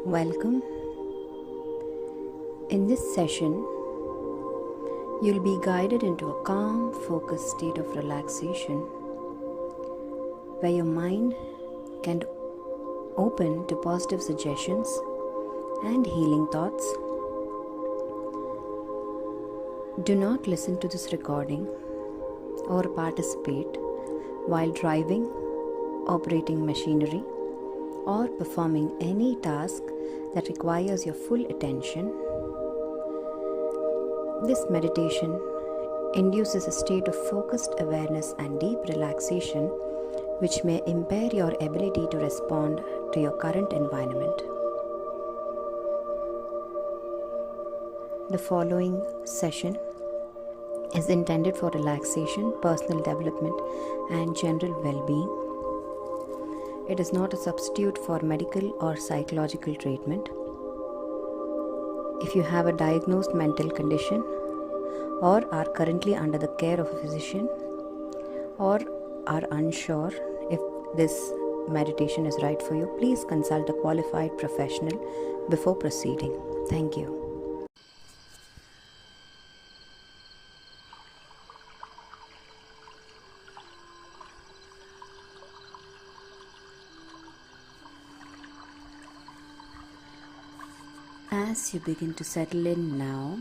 Welcome. In this session, you'll be guided into a calm, focused state of relaxation where your mind can open to positive suggestions and healing thoughts. Do not listen to this recording or participate while driving, operating machinery, or performing any task that requires your full attention. This meditation induces a state of focused awareness and deep relaxation, which may impair your ability to respond to your current environment. The following session is intended for relaxation, personal development, and general well-being. It is not a substitute for medical or psychological treatment. If you have a diagnosed mental condition or are currently under the care of a physician or are unsure if this meditation is right for you, please consult a qualified professional before proceeding. Thank you. As you begin to settle in now,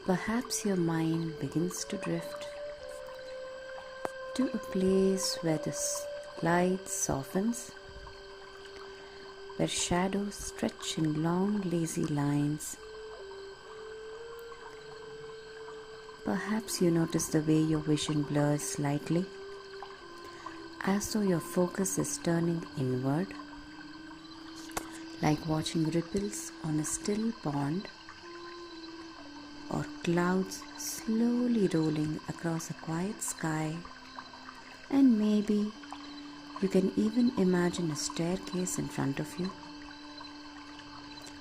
perhaps your mind begins to drift to a place where the light softens, where shadows stretch in long, lazy lines. Perhaps you notice the way your vision blurs slightly, as though your focus is turning inward, like watching ripples on a still pond or clouds slowly rolling across a quiet sky. And maybe you can even imagine a staircase in front of you,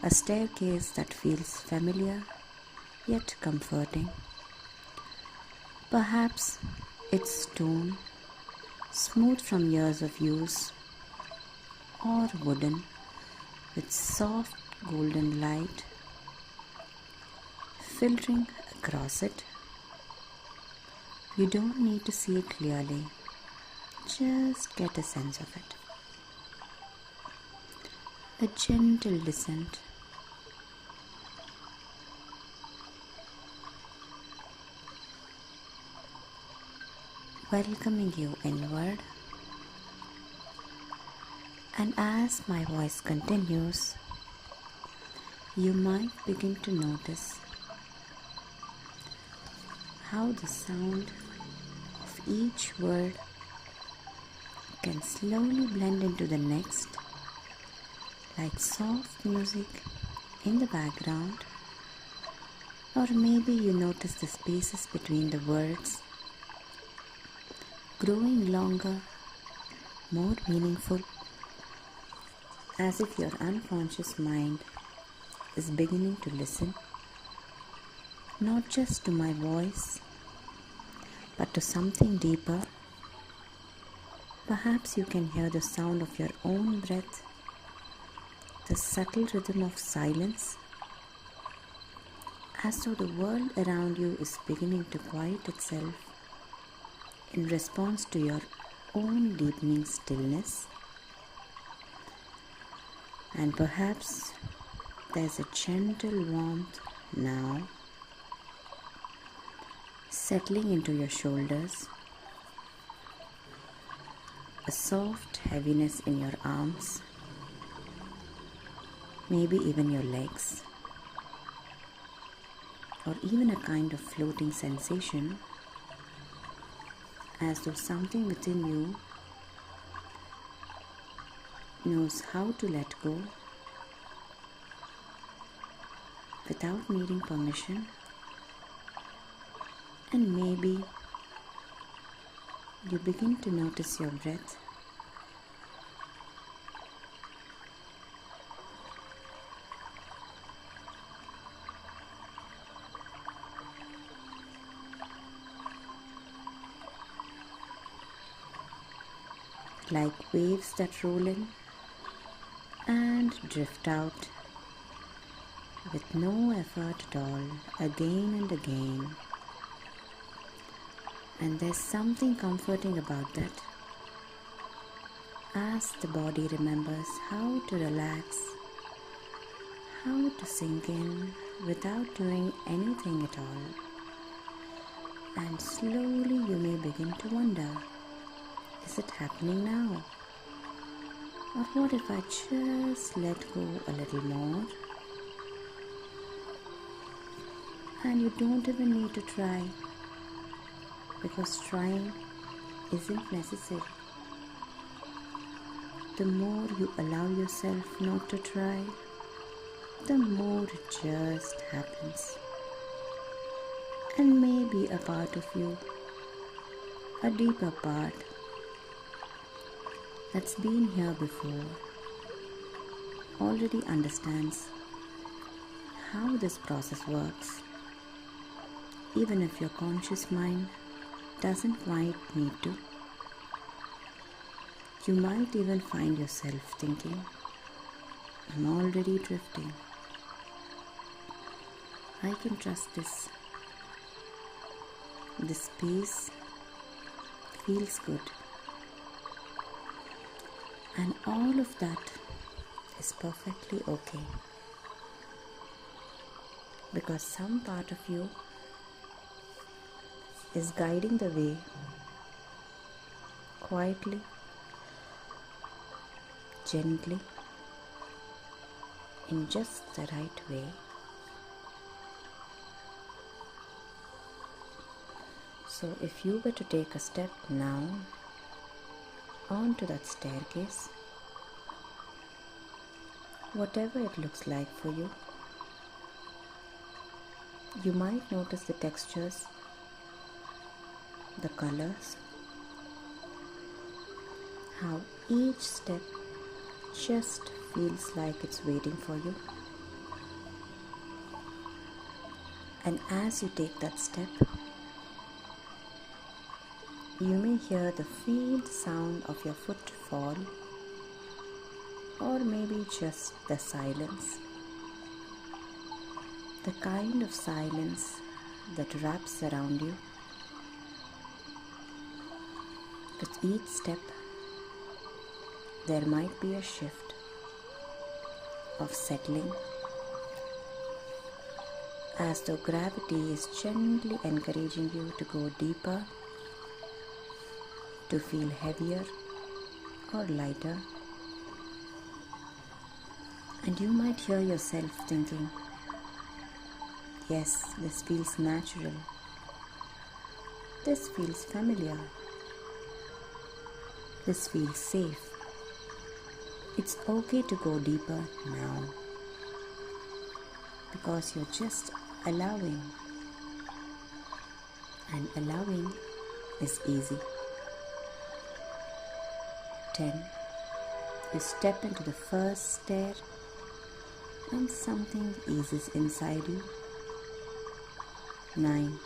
a staircase that feels familiar yet comforting. Perhaps it's stone, smooth from years of use, or wooden, with soft golden light filtering across it. You don't need to see it clearly, just get a sense of it. A gentle descent, welcoming you inward. And as my voice continues, you might begin to notice how the sound of each word can slowly blend into the next, like soft music in the background. Or maybe you notice the spaces between the words growing longer, more meaningful, as if your unconscious mind is beginning to listen, not just to my voice, but to something deeper. Perhaps you can hear the sound of your own breath, the subtle rhythm of silence, as though the world around you is beginning to quiet itself in response to your own deepening stillness. And perhaps there's a gentle warmth now settling into your shoulders, a soft heaviness in your arms, maybe even your legs, or even a kind of floating sensation, as though something within you knows how to let go without needing permission. And maybe you begin to notice your breath, like waves that roll in and drift out with no effort at all, again and again. And there's something comforting about that, as the body remembers how to relax, how to sink in without doing anything at all. And slowly you may begin to wonder, is it happening now? Or what if I just let go a little more? And you don't even need to try, because trying isn't necessary. The more you allow yourself not to try, the more it just happens. And maybe a part of you, a deeper part that's been here before, already understands how this process works, even if your conscious mind doesn't quite need to. You might even find yourself thinking, I'm already drifting. I can trust this. This space feels good. And all of that is perfectly okay. Because some part of you is guiding the way quietly, gently, in just the right way. So if you were to take a step now onto that staircase, whatever it looks like for you, you might notice the textures, the colors, how each step just feels like it's waiting for you. And as you take that step, you may hear the faint sound of your footfall, or maybe just the silence. The kind of silence that wraps around you. With each step, there might be a shift of settling, as though gravity is gently encouraging you to go deeper, to feel heavier or lighter. And you might hear yourself thinking, yes, this feels natural. This feels familiar. This feels safe. It's okay to go deeper now, because you're just allowing. And allowing is easy. 10. You step into the first stair and something eases inside you. 9.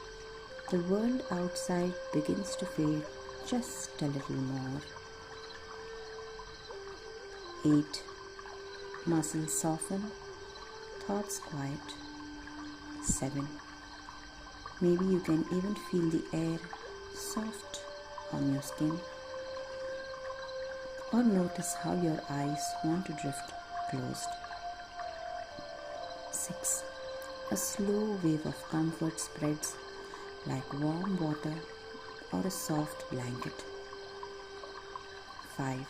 The world outside begins to fade just a little more. 8. Muscles soften, thoughts quiet. 7. Maybe you can even feel the air soft on your skin, or notice how your eyes want to drift closed. 6. A slow wave of comfort spreads like warm water or a soft blanket. 5.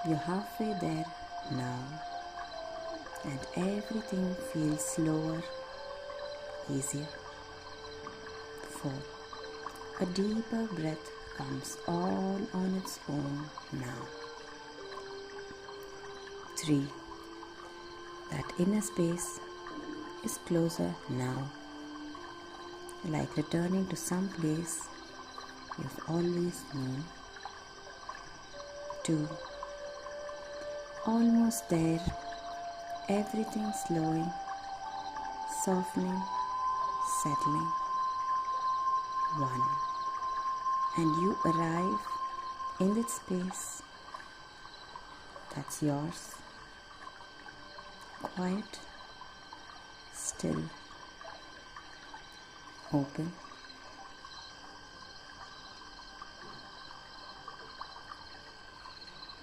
You're halfway there now, and everything feels slower, easier. 4. A deeper breath comes all on its own now. 3. That inner space is closer now, like returning to some place you've always known. 2. Almost there, everything slowing, softening, settling. 1. And you arrive in that space that's yours. Quiet, still, open.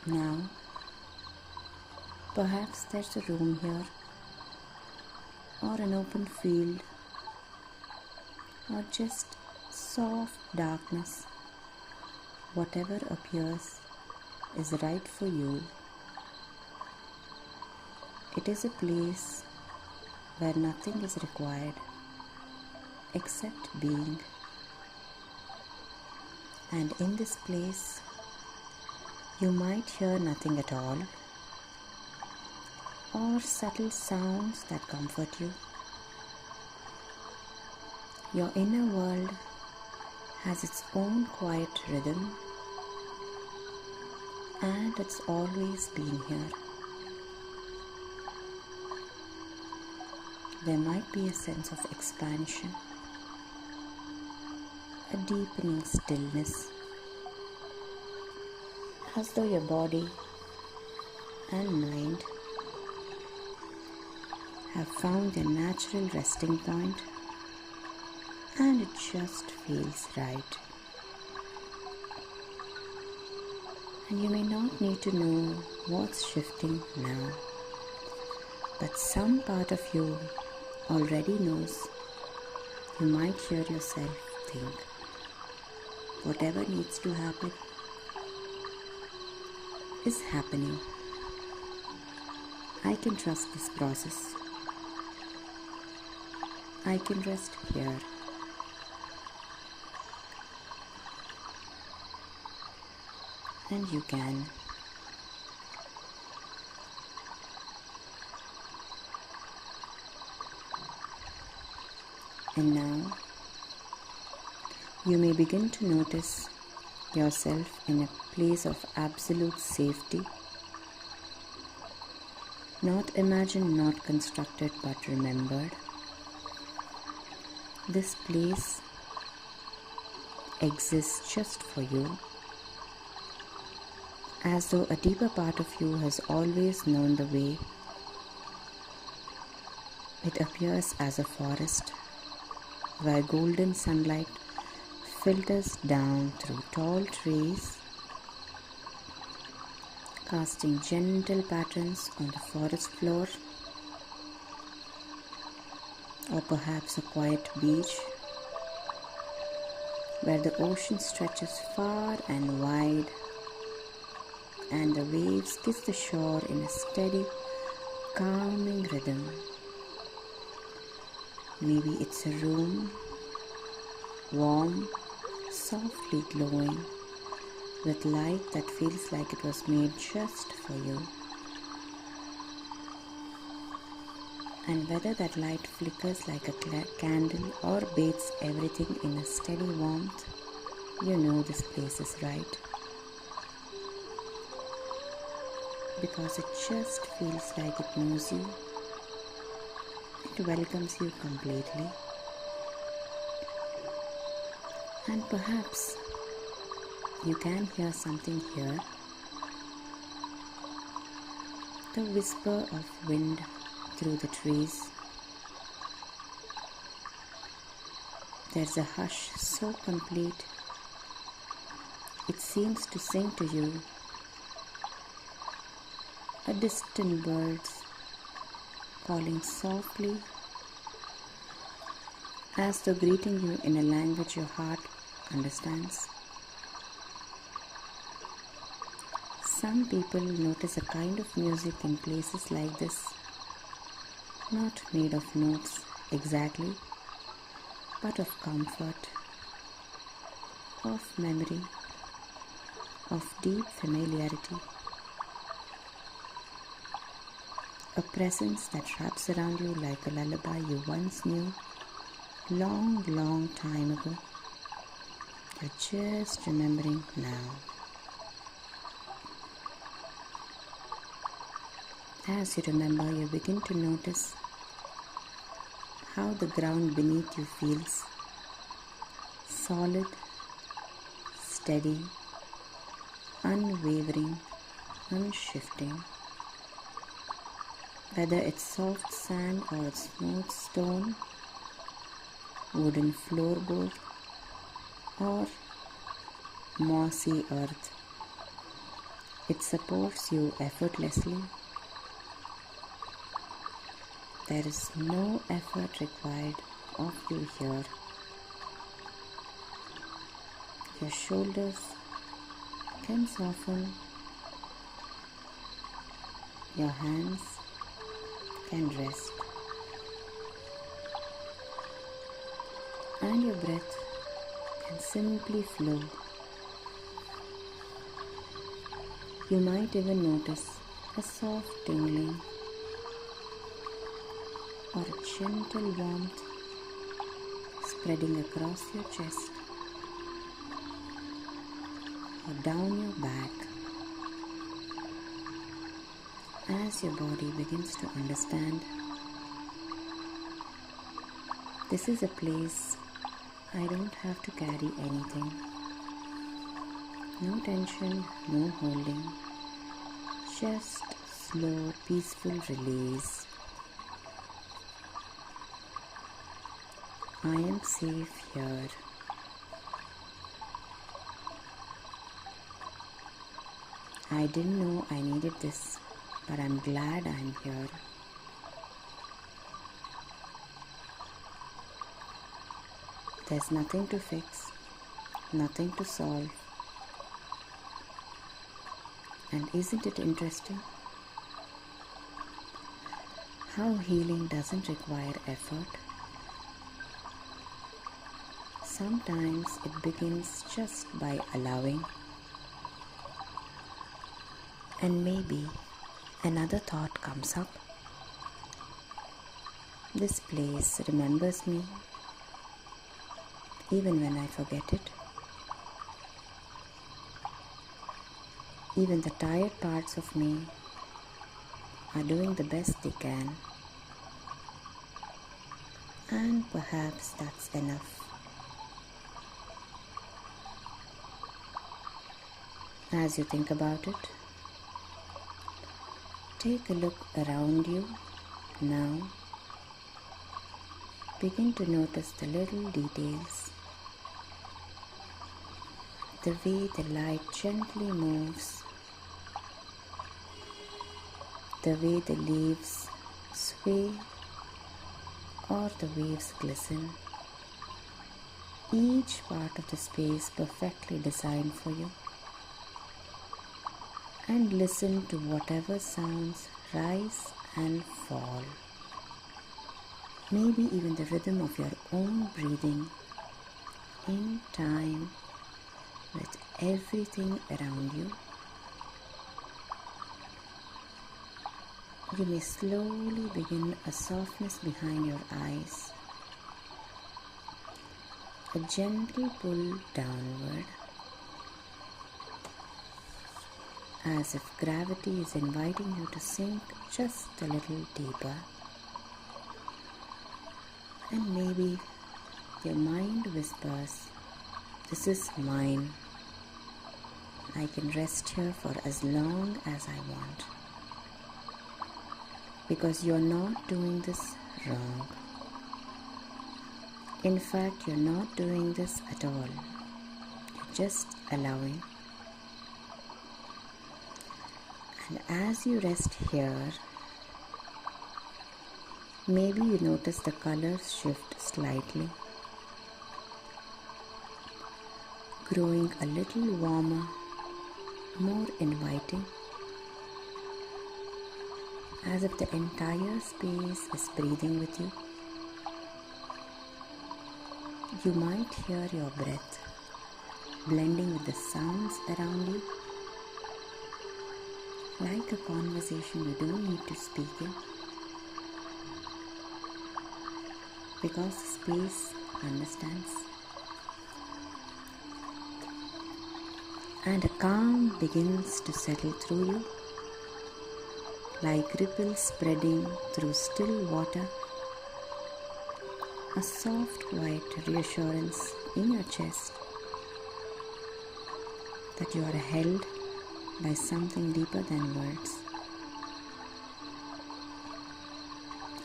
Now, perhaps there's a room here, or an open field, or just soft darkness. Whatever appears is right for you. It is a place where nothing is required except being. And in this place, you might hear nothing at all, or subtle sounds that comfort you. Your inner world has its own quiet rhythm, and it's always been here. There might be a sense of expansion, a deepening stillness, as though your body and mind have found their natural resting point, and it just feels right. And you may not need to know what's shifting now, but some part of you already knows. You might hear yourself think, whatever needs to happen is happening. I can trust this process. I can rest here. And you can. And now, you may begin to notice yourself in a place of absolute safety. Not imagined, not constructed, but remembered. This place exists just for you, as though a deeper part of you has always known the way. It appears as a forest where golden sunlight filters down through tall trees, casting gentle patterns on the forest floor, or perhaps a quiet beach where the ocean stretches far and wide and the waves kiss the shore in a steady, calming rhythm. Maybe it's a room, warm, softly glowing, with light that feels like it was made just for you. And whether that light flickers like a candle or bathes everything in a steady warmth, you know this place is right. Because it just feels like it knows you. It welcomes you completely. And perhaps you can hear something here. The whisper of wind through the trees. There's a hush so complete, it seems to sing to you. A distant birds calling softly, as though greeting you in a language your heart understands. Some people notice a kind of music in places like this, not made of notes exactly, but of comfort, of memory, of deep familiarity. A presence that wraps around you like a lullaby you once knew, long, long time ago. You're just remembering now. As you remember, you begin to notice how the ground beneath you feels solid, steady, unwavering, unshifting. Whether it's soft sand or smooth stone, wooden floorboard, or mossy earth, it supports you effortlessly. There is no effort required of you here. Your shoulders can soften, your hands can rest, and your breath can simply flow. You might even notice a soft tingling or a gentle warmth spreading across your chest or down your back as your body begins to understand this is a place I don't have to carry anything. No tension, no holding, just slow, peaceful release. I am safe here. I didn't know I needed this, but I'm glad I'm here. There's nothing to fix, nothing to solve. And isn't it interesting how healing doesn't require effort? Sometimes it begins just by allowing. And maybe another thought comes up. This place remembers me even when I forget it. Even the tired parts of me are doing the best they can. And perhaps that's enough. As you think about it, take a look around you now. Begin to notice the little details. The way the light gently moves, the way the leaves sway or the waves glisten. Each part of the space perfectly designed for you. And listen to whatever sounds rise and fall. Maybe even the rhythm of your own breathing in time with everything around you. You may slowly begin a softness behind your eyes, a gentle pull downward, as if gravity is inviting you to sink just a little deeper. And maybe your mind whispers, "This is mine. I can rest here for as long as I want." Because you're not doing this wrong. In fact, you're not doing this at all. You're just allowing. And as you rest here, maybe you notice the colors shift slightly, growing a little warmer, more inviting, as if the entire space is breathing with you. You might hear your breath blending with the sounds around you, like a conversation you don't need to speak in, because the space understands. And a calm begins to settle through you, like ripples spreading through still water. A soft, quiet reassurance in your chest that you are held by something deeper than words.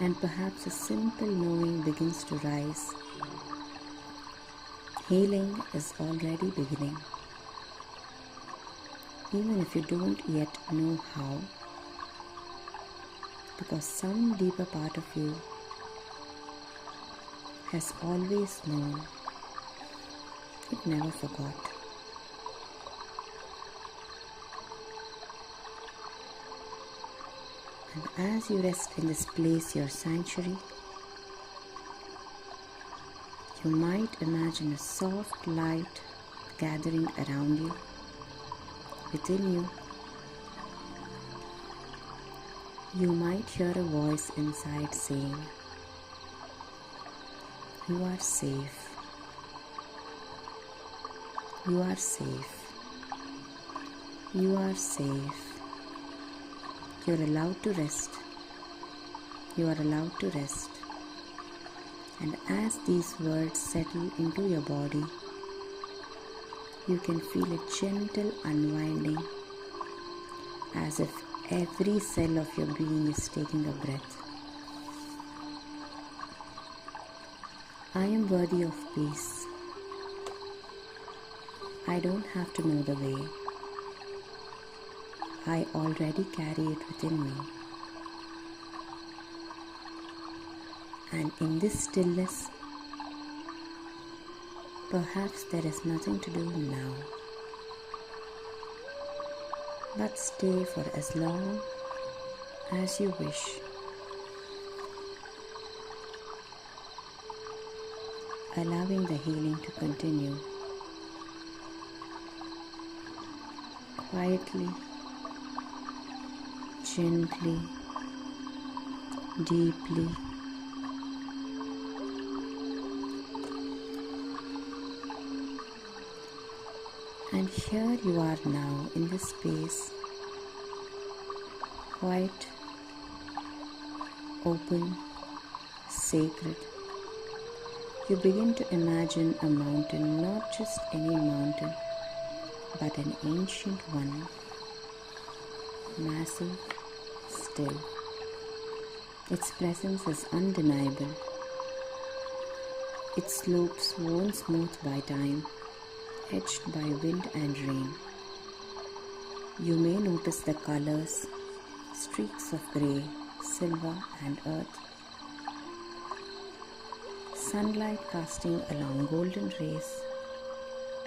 And perhaps a simple knowing begins to rise. Healing is already beginning. Even if you don't yet know how, because some deeper part of you has always known. It never forgot. And as you rest in this place, your sanctuary, you might imagine a soft light gathering around you, within you. You might hear a voice inside saying, "You are safe. You are safe. You are safe. You're allowed to rest. You are allowed to rest." And as these words settle into your body, you can feel a gentle unwinding, as if every cell of your being is taking a breath. I am worthy of peace. I don't have to know the way. I already carry it within me. And in this stillness, perhaps there is nothing to do now, but stay for as long as you wish. Allowing the healing to continue quietly, gently, deeply. And here you are now in this space, quiet, open, sacred. You begin to imagine a mountain, not just any mountain, but an ancient one, massive, still. Its presence is undeniable. Its slopes worn smooth by time, edged by wind and rain. You may notice the colors, streaks of grey, silver and earth. Sunlight casting along golden rays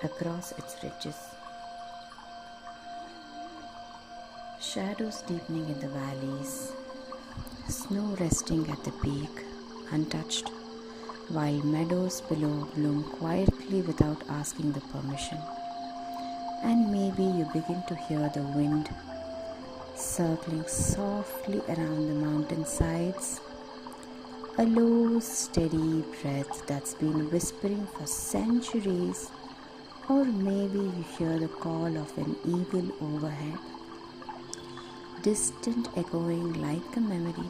across its ridges. Shadows deepening in the valleys. Snow resting at the peak, untouched, while meadows below bloom quietly without asking the permission. And maybe you begin to hear the wind circling softly around the mountain sides, a low, steady breath that's been whispering for centuries. Or maybe you hear the call of an eagle overhead, distant echoing like a memory.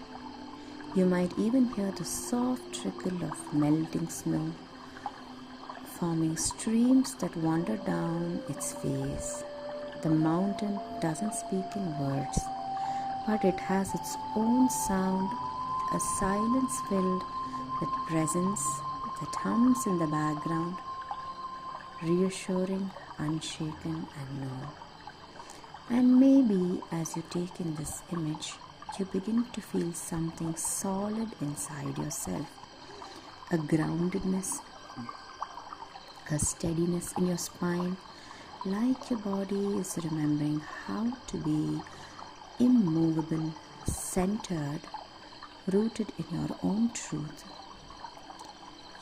You might even hear the soft trickle of melting snow, forming streams that wander down its face. The mountain doesn't speak in words, but it has its own sound, a silence filled with presence that hums in the background, reassuring, unshaken and known. And maybe as you take in this image, you begin to feel something solid inside yourself, a groundedness, a steadiness in your spine, like your body is remembering how to be immovable, centered, rooted in your own truth.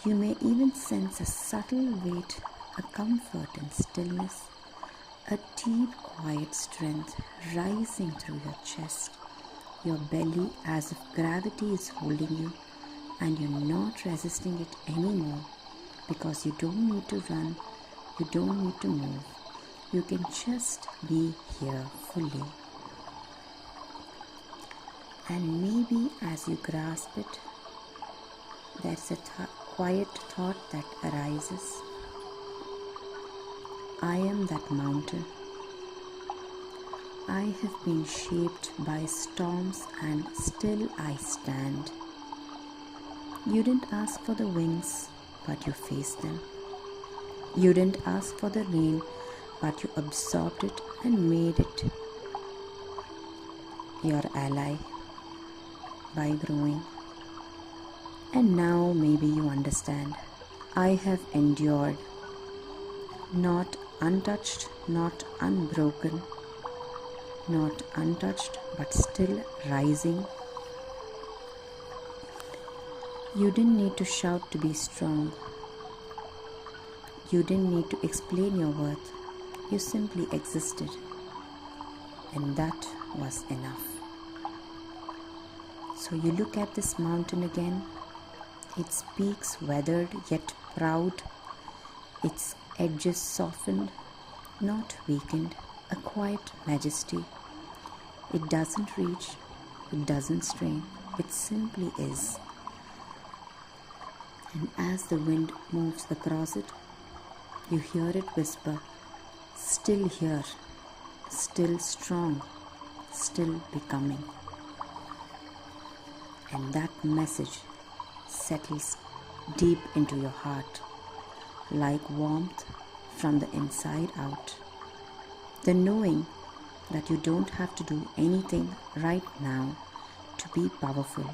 You may even sense a subtle weight, a comfort and stillness, a deep, quiet strength rising through your chest, your belly, as if gravity is holding you and you're not resisting it anymore, because you don't need to run, you don't need to move. You can just be here fully. And maybe as you grasp it, there's a quiet thought that arises. I am that mountain. I have been shaped by storms and still I stand. You didn't ask for the winds, but you faced them. You didn't ask for the rain, but you absorbed it and made it your ally by growing. And now maybe you understand. I have endured, not untouched, not unbroken, not untouched but still rising. You didn't need to shout to be strong. You didn't need to explain your worth. You simply existed, and that was enough. So you look at this mountain again, its peaks weathered yet proud, its edges softened, not weakened, a quiet majesty. It doesn't reach, it doesn't strain, it simply is. And as the wind moves across it, you hear it whisper, still here, still strong, still becoming. And that message settles deep into your heart like warmth from the inside out. The knowing that you don't have to do anything right now to be powerful.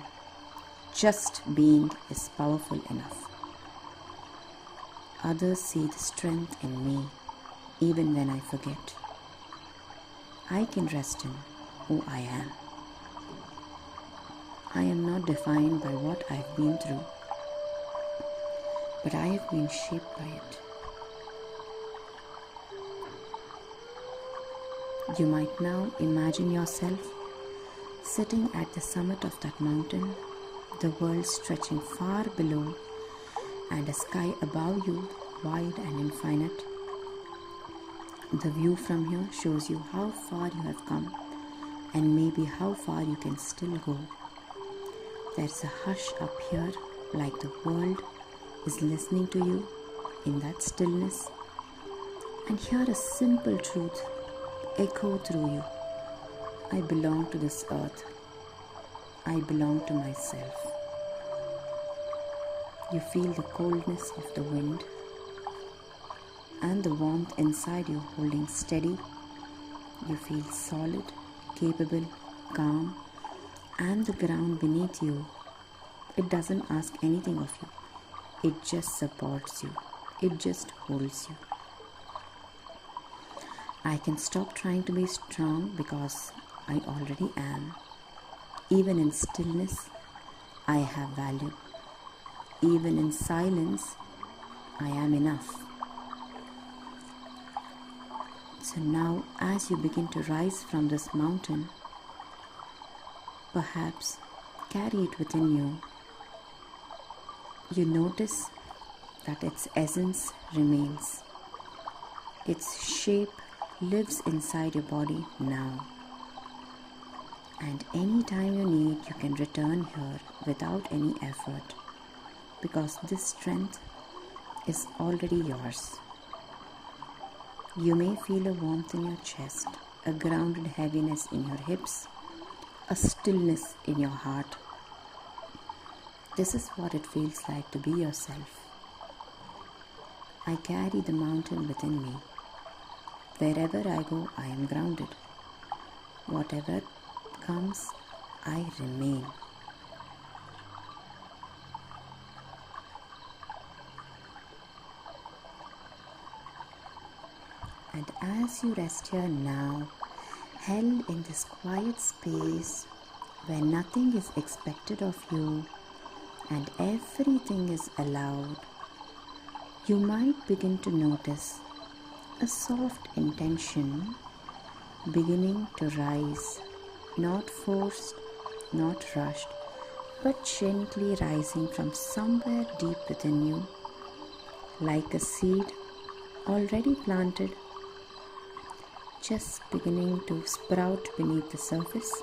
Just being is powerful enough. Others see the strength in me even when I forget. I can rest in who I am. I am not defined by what I've been through, but I have been shaped by it. You might now imagine yourself sitting at the summit of that mountain, the world stretching far below and a sky above you wide and infinite. The view from here shows you how far you have come and maybe how far you can still go. There's a hush up here, like the world is listening to you in that stillness. And hear a simple truth echo through you. I belong to this earth. I belong to myself. You feel the coldness of the wind and the warmth inside you holding steady. You feel solid, capable, calm, and the ground beneath you, it doesn't ask anything of you. It just supports you. It just holds you. I can stop trying to be strong because I already am. Even in stillness, I have value. Even in silence, I am enough. So now, as you begin to rise from this mountain, perhaps carry it within you. You notice that its essence remains. Its shape lives inside your body now. And anytime you need, you can return here without any effort, because this strength is already yours. You may feel a warmth in your chest, a grounded heaviness in your hips, a stillness in your heart. This is what it feels like to be yourself. I carry the mountain within me. Wherever I go, I am grounded. Whatever comes, I remain. And as you rest here now, held in this quiet space where nothing is expected of you and everything is allowed, you might begin to notice a soft intention beginning to rise, not forced, not rushed, but gently rising from somewhere deep within you, like a seed already planted, just beginning to sprout beneath the surface.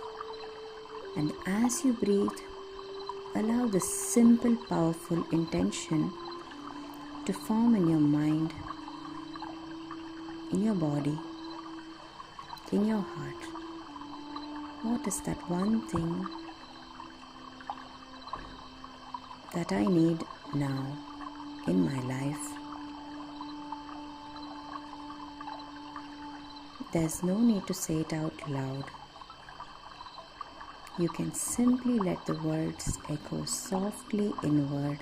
And as you breathe, allow this simple, powerful intention to form in your mind, in your body, in your heart. what is that one thing that I need now in my life? There's no need to say it out loud. You can simply let the words echo softly inward,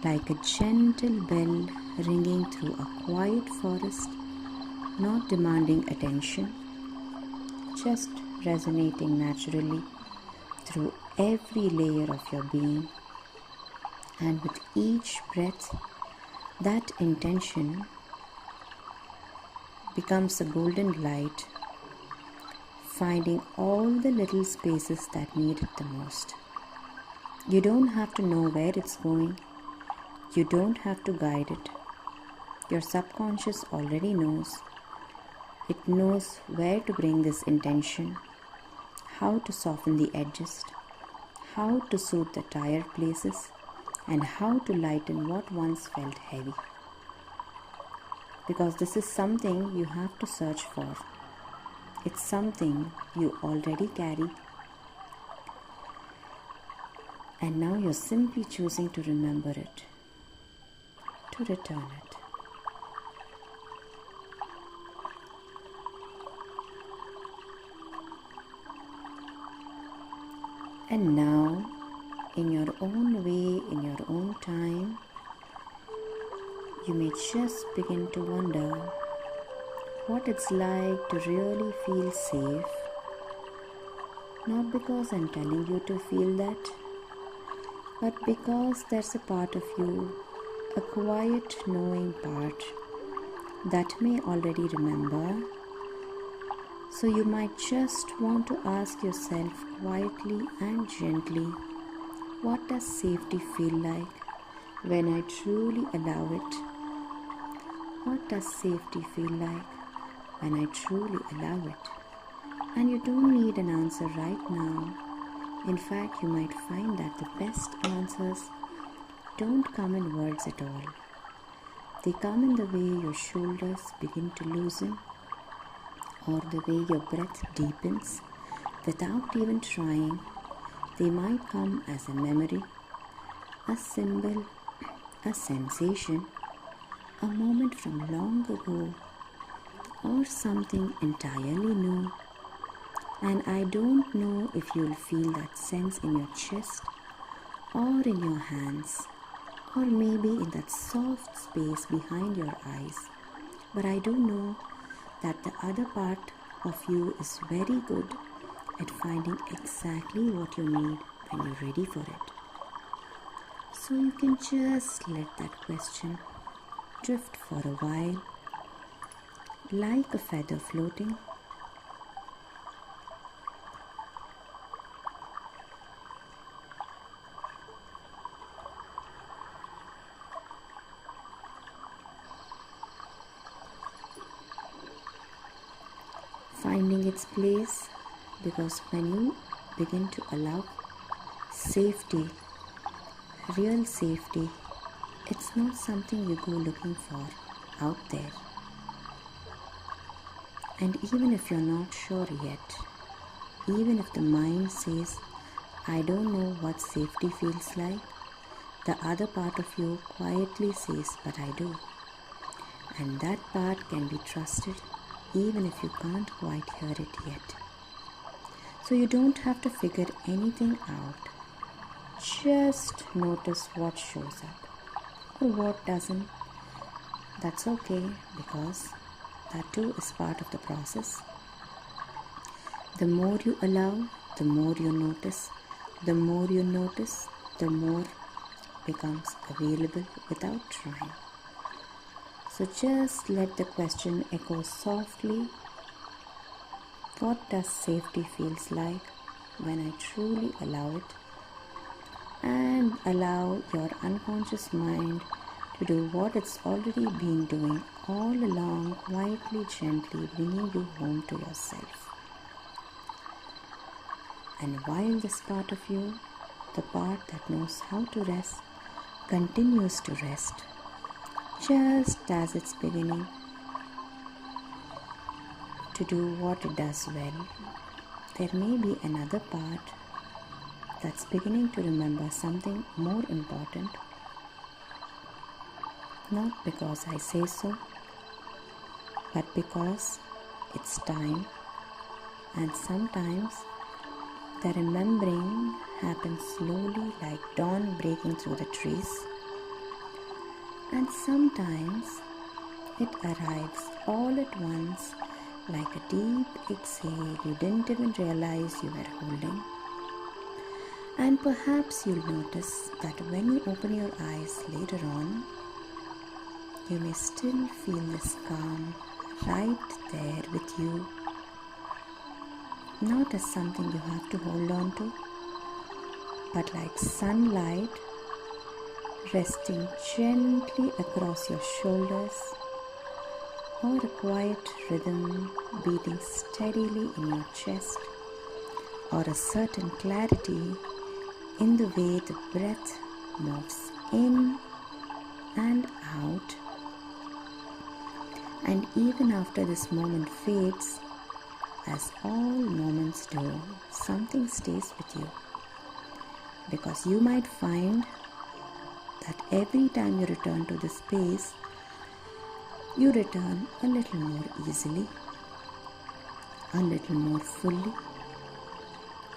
like a gentle bell ringing through a quiet forest, not demanding attention, just resonating naturally through every layer of your being. And with each breath, that intention becomes a golden light, finding all the little spaces that need it the most. You don't have to know where it's going. You don't have to guide it. Your subconscious already knows. It knows where to bring this intention, how to soften the edges, how to soothe the tired places, and how to lighten what once felt heavy. Because this is something you have to search for. It's something you already carry. And now you're simply choosing to remember it, to return it. And now, in your own way, in your own time, you may just begin to wonder what it's like to really feel safe. Not because I'm telling you to feel that, but because there's a part of you, a quiet knowing part, that may already remember. So you might just want to ask yourself quietly and gently, what does safety feel like when I truly allow it? What does safety feel like when I truly allow it? And you don't need an answer right now. In fact, you might find that the best answers don't come in words at all. They come in the way your shoulders begin to loosen, or the way your breath deepens without even trying. They might come as a memory, a symbol, a sensation, a moment from long ago, or something entirely new. And I don't know if you'll feel that sense in your chest, or in your hands, or maybe in that soft space behind your eyes. But I do know that the other part of you is very good at finding exactly what you need when you're ready for it. So you can just let that question drift for a while, like a feather floating. Finding its place, because when you begin to allow safety, real safety, it's not something you go looking for out there. And even if you're not sure yet, even if the mind says, I don't know what safety feels like, the other part of you quietly says, but I do. And that part can be trusted even if you can't quite hear it yet. So you don't have to figure anything out. Just notice what shows up or what doesn't. That's okay, because that too is part of the process. The more you allow, the more you notice. The more you notice, the more becomes available without trying. So just let the question echo softly. What does safety feels like when I truly allow it? And allow your unconscious mind to do what it's already been doing all along, quietly, gently bringing you home to yourself. And while this part of you, the part that knows how to rest, continues to rest, just as it's beginning to do what it does well, there may be another part that's beginning to remember something more important, not because I say so, but because it's time, and sometimes the remembering happens slowly like dawn breaking through the trees, and sometimes it arrives all at once like a deep exhale you didn't even realize you were holding. And perhaps you'll notice that when you open your eyes later on, you may still feel this calm right there with you, not as something you have to hold on to, but like sunlight resting gently across your shoulders, or a quiet rhythm beating steadily in your chest, or a certain clarity in the way the breath moves in and out. And even after this moment fades, as all moments do, something stays with you. Because you might find that every time you return to this space, you return a little more easily, a little more fully,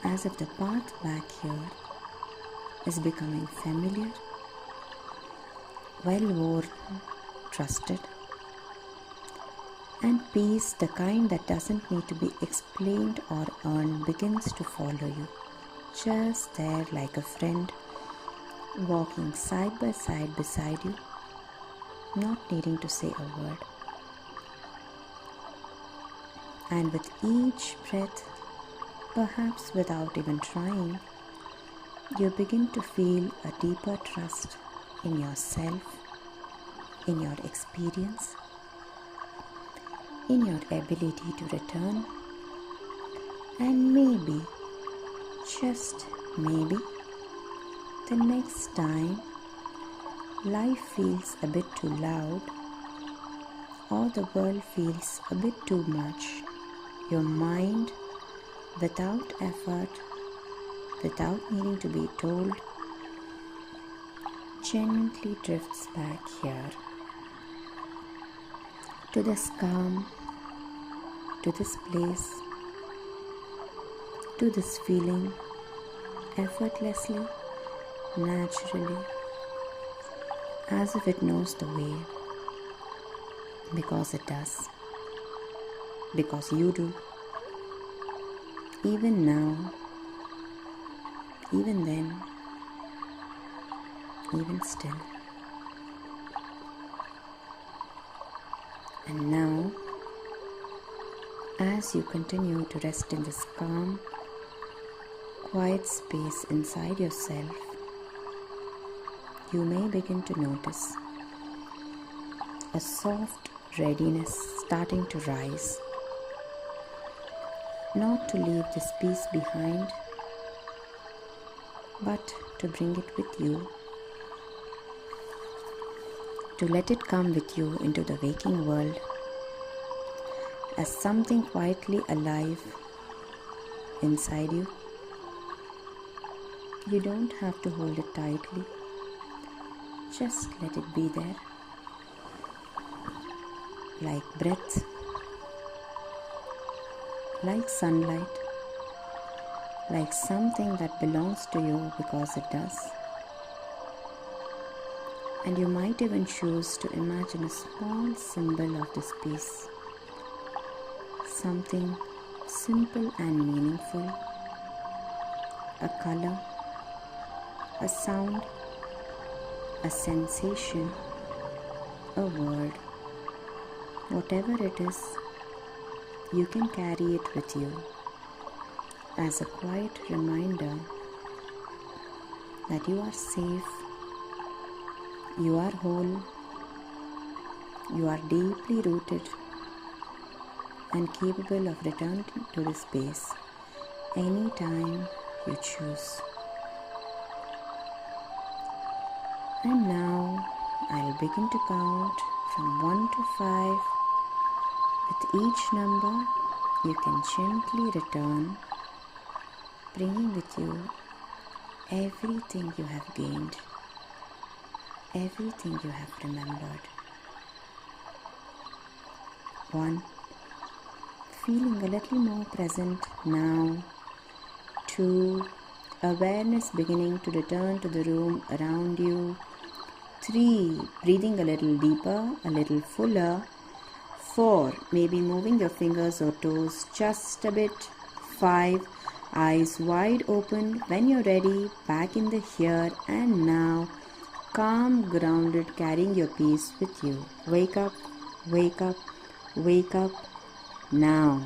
as if the path back here is becoming familiar, well-worn, trusted, and peace, the kind that doesn't need to be explained or earned, begins to follow you, just there like a friend, walking side by side beside you, not needing to say a word. And with each breath, perhaps without even trying, you begin to feel a deeper trust in yourself, in your experience, in your ability to return, and maybe, just maybe, the next time life feels a bit too loud or the world feels a bit too much, your mind, without effort, without needing to be told, gently drifts back here to this calm, to this place, to this feeling, effortlessly, naturally, as if it knows the way, because it does, because you do, even now, even then, even still. And now, as you continue to rest in this calm, quiet space inside yourself, you may begin to notice a soft readiness starting to rise, not to leave this peace behind, but to bring it with you, to let it come with you into the waking world as something quietly alive inside you. You don't have to hold it tightly, just let it be there, like breath, like sunlight, like something that belongs to you because it does. And you might even choose to imagine a small symbol of this peace, something simple and meaningful, a color, a sound, a sensation, a word, whatever it is, you can carry it with you as a quiet reminder that you are safe, you are whole, you are deeply rooted and capable of returning to this space anytime you choose. And now I'll begin to count from 1 to 5. With each number, you can gently return bringing with you everything you have gained, everything you have remembered. 1. Feeling a little more present now. 2. Awareness beginning to return to the room around you. 3. Breathing a little deeper, a little fuller. 4. Maybe moving your fingers or toes just a bit. 5. Eyes wide open when you're ready, back in the here and now. Calm, grounded, carrying your peace with you. Wake up, wake up, wake up now.